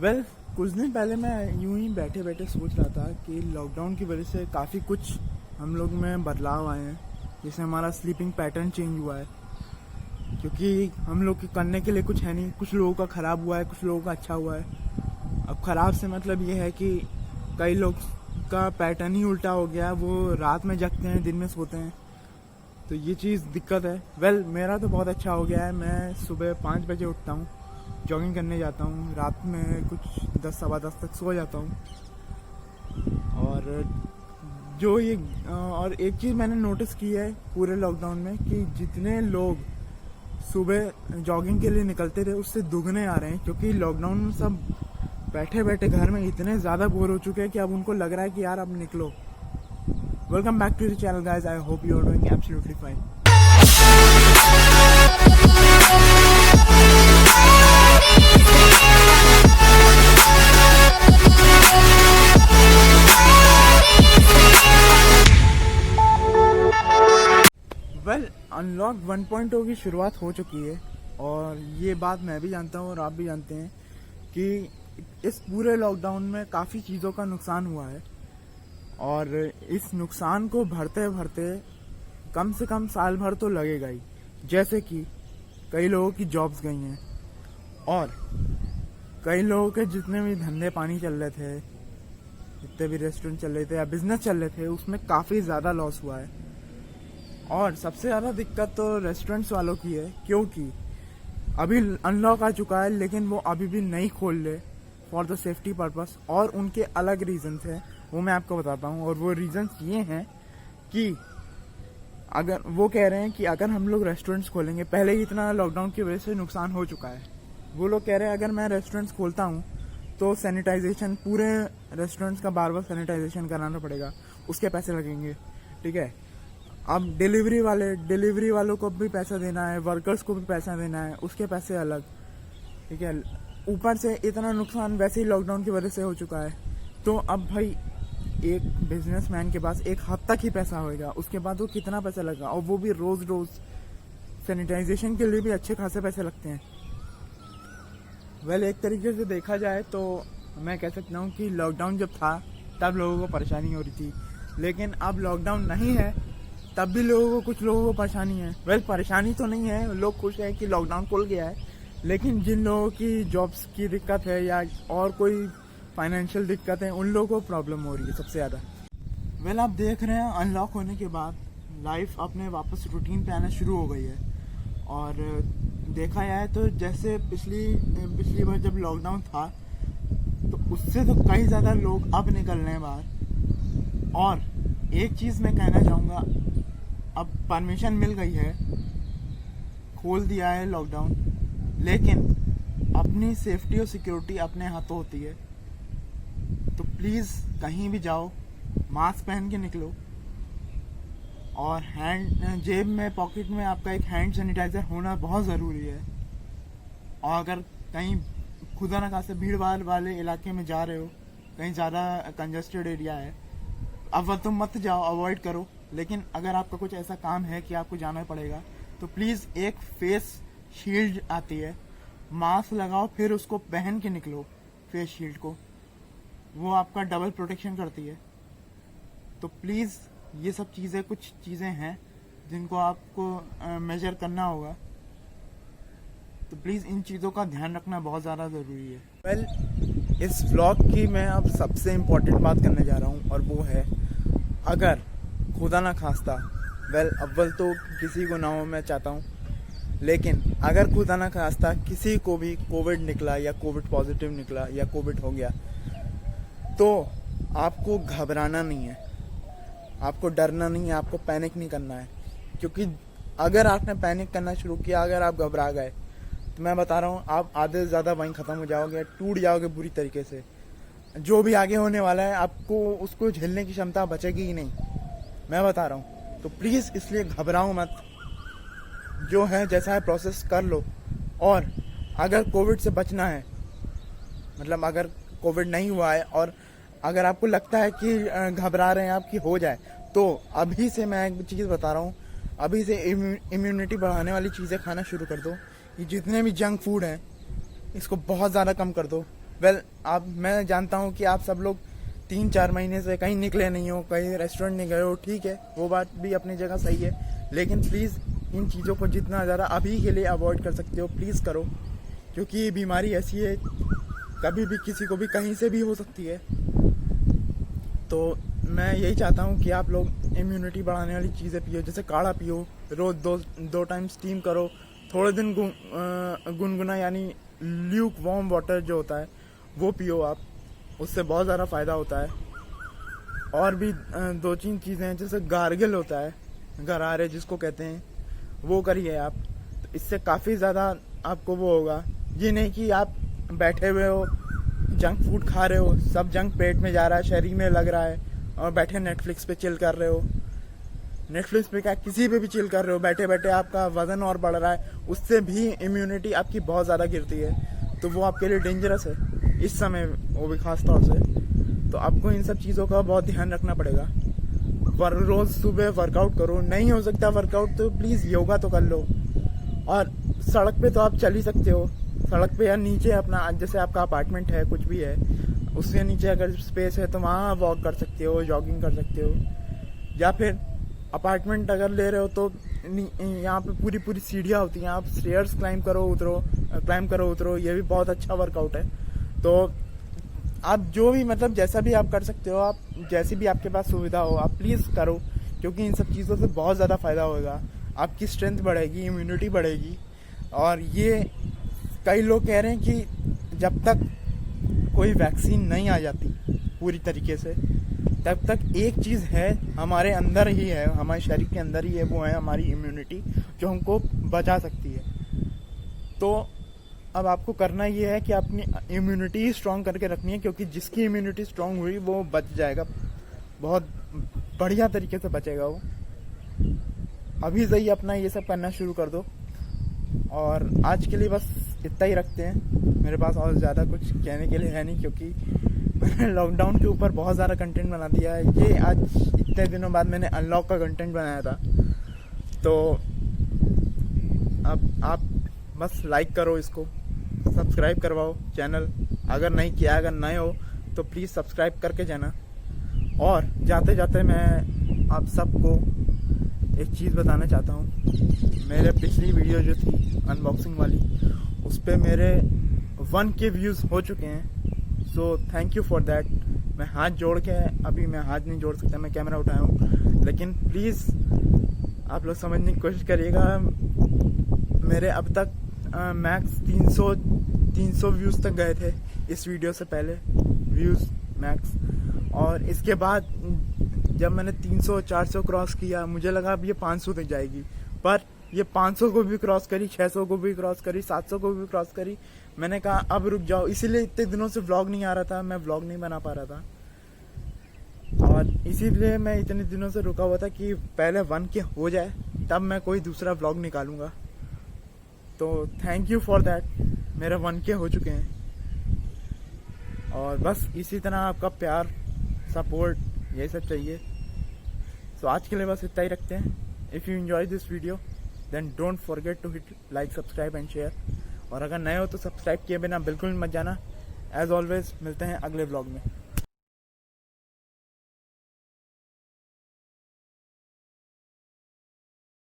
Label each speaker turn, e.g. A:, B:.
A: Well कुछ दिन पहले मैं यूं ही बैठे बैठे सोच रहा था कि लॉकडाउन की वजह से काफ़ी कुछ हम लोग में बदलाव आए हैं। जैसे हमारा स्लीपिंग पैटर्न चेंज हुआ है, क्योंकि हम लोग के करने के लिए कुछ है नहीं। कुछ लोगों का ख़राब हुआ है, कुछ लोगों का अच्छा हुआ है। अब ख़राब से मतलब ये है कि कई लोग का पैटर्न ही उल्टा हो गया, वो रात में जगते हैं, दिन में सोते हैं, तो ये चीज़ दिक्कत है। वेल मेरा तो बहुत अच्छा हो गया है। मैं सुबह 5 बजे उठता हूँ, जॉगिंग करने जाता हूँ, रात में कुछ 10 सवा 10 तक सो जाता हूँ। और एक चीज़ मैंने नोटिस की है पूरे लॉकडाउन में कि जितने लोग सुबह जॉगिंग के लिए निकलते थे उससे दुगने आ रहे हैं, क्योंकि लॉकडाउन में सब बैठे बैठे घर में इतने ज़्यादा बोर हो चुके हैं कि अब उनको लग रहा है कि यार अब निकलो। Welcome back to the channel guys, I hope you are doing absolutely fine. Well unlock 1.0 की शुरुआत हो चुकी है, और ये बात मैं भी जानता हूँ और आप भी जानते हैं कि इस पूरे लॉकडाउन में काफ़ी चीज़ों का नुकसान हुआ है, और इस नुकसान को भरते भरते कम से कम साल भर तो लगेगा ही। जैसे कि कई लोगों की जॉब्स गई हैं, और कई लोगों के जितने भी धंधे पानी चल रहे थे, जितने भी रेस्टोरेंट चल रहे थे या बिजनेस चल रहे थे, उसमें काफ़ी ज़्यादा लॉस हुआ है। और सबसे ज़्यादा दिक्कत तो रेस्टोरेंट्स वालों की है, क्योंकि अभी अनलॉक आ चुका है लेकिन वो अभी भी नहीं खोल ले फॉर द सेफ्टी पर्पस, और उनके अलग रीजंस हैं, वो मैं आपको बताता हूँ। और वो रीजंस ये हैं कि अगर वो कह रहे हैं कि अगर हम लोग रेस्टोरेंट्स खोलेंगे, पहले ही इतना लॉकडाउन की वजह से नुकसान हो चुका है, वो लोग कह रहे हैं अगर मैं रेस्टोरेंट्स खोलता हूँ तो सैनिटाइजेशन, पूरे रेस्टोरेंट्स का बार बार सैनिटाइजेशन कराना पड़ेगा, उसके पैसे लगेंगे, ठीक है। अब डिलीवरी वालों को भी पैसा देना है, वर्कर्स को भी पैसा देना है, उसके पैसे अलग, ठीक है। ऊपर से इतना नुकसान वैसे ही लॉकडाउन की वजह से हो चुका है, तो अब भाई एक बिजनेसमैन के पास एक हद तक ही पैसा होएगा, उसके बाद वो कितना पैसा लगा, और वो भी रोज रोज सैनिटाइजेशन के लिए भी अच्छे खासे पैसे लगते हैं। वेल एक तरीके से देखा जाए तो मैं कह सकता हूँ कि लॉकडाउन जब था तब लोगों को परेशानी हो रही थी, लेकिन अब लॉकडाउन नहीं है तब भी कुछ लोगों को परेशानी है। वेल परेशानी तो नहीं है, लोग खुश हैं कि लॉकडाउन खुल गया है, लेकिन जिन लोगों की जॉब्स की दिक्कत है या और कोई फाइनेंशियल दिक्कत है, उन लोगों को प्रॉब्लम हो रही है सबसे ज़्यादा। वेल आप देख रहे हैं अनलॉक होने के बाद लाइफ अपने वापस रूटीन पे आना शुरू हो गई है। और देखा जाए तो जैसे पिछली बार जब लॉकडाउन था तो उससे तो कई ज़्यादा लोग अब निकल रहे हैं बाहर। और एक चीज़ मैं कहना चाहूँगा, अब परमिशन मिल गई है, खोल दिया है लॉकडाउन, लेकिन अपनी सेफ्टी और सिक्योरिटी अपने हाथों होती है। तो प्लीज़ कहीं भी जाओ मास्क पहन के निकलो, और जेब में, पॉकेट में आपका एक हैंड सैनिटाइज़र होना बहुत ज़रूरी है। और अगर कहीं खुदा न खास्ते भीड़ भाड़ वाले इलाके में जा रहे हो, कहीं ज़्यादा कंजस्टेड एरिया है, अब तो मत जाओ, अवॉइड करो। लेकिन अगर आपका कुछ ऐसा काम है कि आपको जाना पड़ेगा तो प्लीज़ एक फेस शील्ड आती है, मास्क लगाओ, फिर उसको पहन के निकलो फेस शील्ड को, वो आपका डबल प्रोटेक्शन करती है। तो प्लीज़ ये सब चीज़ें, कुछ चीज़ें हैं जिनको आपको मेजर करना होगा, तो प्लीज़ इन चीज़ों का ध्यान रखना बहुत ज़्यादा ज़रूरी है। वेल इस व्लॉग की मैं अब सबसे इम्पोर्टेंट बात करने जा रहा हूँ, और वो है, अगर खुदा ना खास्ता, वेल अव्वल तो किसी को ना हो मैं चाहता हूँ, लेकिन अगर खुदा ना खास्ता किसी को भी कोविड निकला या कोविड पॉजिटिव निकला या कोविड हो गया, तो आपको घबराना नहीं है, आपको डरना नहीं है, आपको पैनिक नहीं करना है। क्योंकि अगर आपने पैनिक करना शुरू किया, अगर आप घबरा गए, तो मैं बता रहा हूँ आप आधे से ज़्यादा वहीं ख़त्म हो जाओगे, टूट जाओगे बुरी तरीके से। जो भी आगे होने वाला है आपको उसको झेलने की क्षमता बचेगी ही नहीं, मैं बता रहा हूँ। तो प्लीज़ इसलिए घबराओ मत, जो है जैसा है प्रोसेस कर लो। और अगर कोविड से बचना है, मतलब अगर कोविड नहीं हुआ है और अगर आपको लगता है कि घबरा रहे हैं आप कि हो जाए, तो अभी से मैं एक चीज़ बता रहा हूँ, अभी से इम्यूनिटी बढ़ाने वाली चीज़ें खाना शुरू कर दो। ये जितने भी जंक फूड हैं इसको बहुत ज़्यादा कम कर दो, वेल आप मैं जानता हूँ कि आप सब लोग 3-4 महीने से कहीं निकले नहीं हो, कहीं रेस्टोरेंट नहीं गए हो, ठीक है, वो बात भी अपनी जगह सही है, लेकिन प्लीज़ इन चीज़ों को जितना ज़्यादा अभी के लिए अवॉइड कर सकते हो प्लीज़ करो, क्योंकि ये बीमारी ऐसी है कभी भी किसी को भी कहीं से भी हो सकती है। तो मैं यही चाहता हूँ कि आप लोग इम्यूनिटी बढ़ाने वाली चीज़ें पियो, जैसे काढ़ा पियो, रोज़ दो टाइम स्टीम करो, थोड़े दिन गुनगुना यानी ल्यूक वार्म वाटर जो होता है वो पियो आप, उससे बहुत ज़्यादा फ़ायदा होता है। और भी 2-3 चीज़ें हैं, जैसे गार्गल होता है, गरारे जिसको कहते हैं, वो करिए आप, तो इससे काफ़ी ज़्यादा आपको वो होगा। ये नहीं कि आप बैठे हुए हो, जंक फूड खा रहे हो, सब जंक पेट में जा रहा है, शरीर में लग रहा है, और बैठे नेटफ्लिक्स पे चिल कर रहे हो। नेटफ्लिक्स पे क्या, किसी पे भी चिल कर रहे हो, बैठे बैठे आपका वज़न और बढ़ रहा है, उससे भी इम्यूनिटी आपकी बहुत ज़्यादा गिरती है, तो वो आपके लिए डेंजरस है इस समय, वो भी ख़ास तौर से। तो आपको इन सब चीज़ों का बहुत ध्यान रखना पड़ेगा। रोज़ सुबह वर्कआउट करो, नहीं हो सकता वर्कआउट तो प्लीज़ योगा तो कर लो। और सड़क पे तो आप चल ही सकते हो, सड़क पे या नीचे अपना, जैसे आपका अपार्टमेंट है, कुछ भी है, उससे नीचे अगर स्पेस है तो वहाँ वॉक कर सकते हो, जॉगिंग कर सकते हो। या फिर अपार्टमेंट अगर ले रहे हो तो यहाँ पे पूरी पूरी सीढ़ियाँ होती हैं, आप स्टेयर्स क्लाइंब करो उतरो, ये भी बहुत अच्छा वर्कआउट है। तो आप जो भी मतलब जैसा भी आप कर सकते हो, आप जैसी भी आपके पास सुविधा हो आप प्लीज़ करो, क्योंकि इन सब चीज़ों से बहुत ज़्यादा फ़ायदा होगा, आपकी स्ट्रेंथ बढ़ेगी, इम्यूनिटी बढ़ेगी। और ये कई लोग कह रहे हैं कि जब तक कोई वैक्सीन नहीं आ जाती पूरी तरीके से, तब तक एक चीज़ है हमारे अंदर ही है, हमारे शरीर के अंदर ही है, वो है हमारी इम्यूनिटी, जो हमको बचा सकती है। तो अब आपको करना ये है कि अपनी इम्यूनिटी स्ट्रॉन्ग करके रखनी है, क्योंकि जिसकी इम्यूनिटी स्ट्रॉन्ग हुई वो बच जाएगा, बहुत बढ़िया तरीके से बचेगा वो। अभी से ही अपना ये सब करना शुरू कर दो। और आज के लिए बस इतना ही रखते हैं, मेरे पास और ज़्यादा कुछ कहने के लिए है नहीं, क्योंकि मैंने लॉकडाउन के ऊपर बहुत सारा कंटेंट बना दिया है। ये आज इतने दिनों बाद मैंने अनलॉक का कंटेंट बनाया था। तो अब आप बस लाइक करो, इसको सब्सक्राइब करवाओ चैनल, अगर नहीं किया, अगर नए हो तो प्लीज़ सब्सक्राइब करके जाना। और जाते जाते मैं आप सबको एक चीज़ बताना चाहता हूँ, मेरे पिछली वीडियो जो थी अनबॉक्सिंग वाली, उस पर मेरे 1K व्यूज़ हो चुके हैं, so thank you for that. मैं हाथ जोड़ के, अभी मैं हाथ नहीं जोड़ सकता, मैं कैमरा उठाया हूँ, लेकिन प्लीज़ आप लोग समझने की कोशिश करिएगा। मेरे अब तक मैक्स 300 व्यूज़ तक गए थे इस वीडियो से पहले, व्यूज़ मैक्स। और इसके बाद जब मैंने 300-400 क्रॉस किया, मुझे लगा अब ये 500 तक जाएगी, पर ये 500 को भी क्रॉस करी, 600 को भी क्रॉस करी, 700 को भी क्रॉस करी। मैंने कहा अब रुक जाओ, इसीलिए इतने दिनों से व्लॉग नहीं आ रहा था, मैं व्लॉग नहीं बना पा रहा था, और इसीलिए मैं इतने दिनों से रुका हुआ था कि पहले 1K हो जाए तब मैं कोई दूसरा व्लॉग निकालूंगा। तो थैंक यू फॉर दैट, मेरे 1K हो चुके हैं। और बस इसी तरह आपका प्यार, सपोर्ट, यही सब चाहिए। सो आज के लिए बस इतना ही रखते हैं। If you enjoy this video then don't forget to hit like, subscribe and share. और अगर नए हो तो सब्सक्राइब किए बिना बिल्कुल मत जाना। एज ऑलवेज मिलते हैं अगले व्लॉग में।